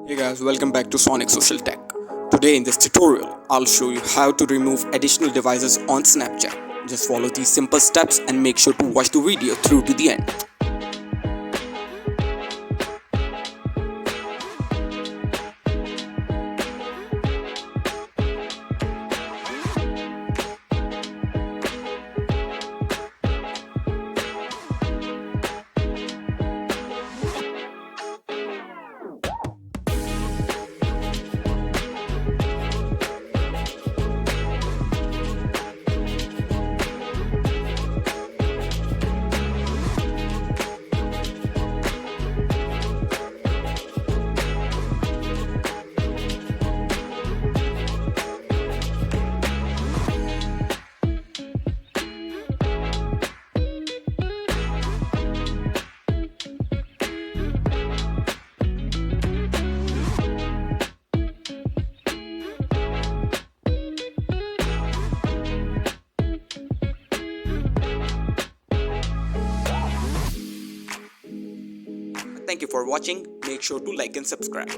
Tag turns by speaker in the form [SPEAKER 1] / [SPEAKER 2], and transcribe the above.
[SPEAKER 1] Hey guys, welcome back to Sonic Social Tech. Today in this tutorial, I'll show you how to remove additional devices on Snapchat. Just follow these simple steps and make sure to watch the video through to the end. Thank you for watching. Make sure to like and subscribe.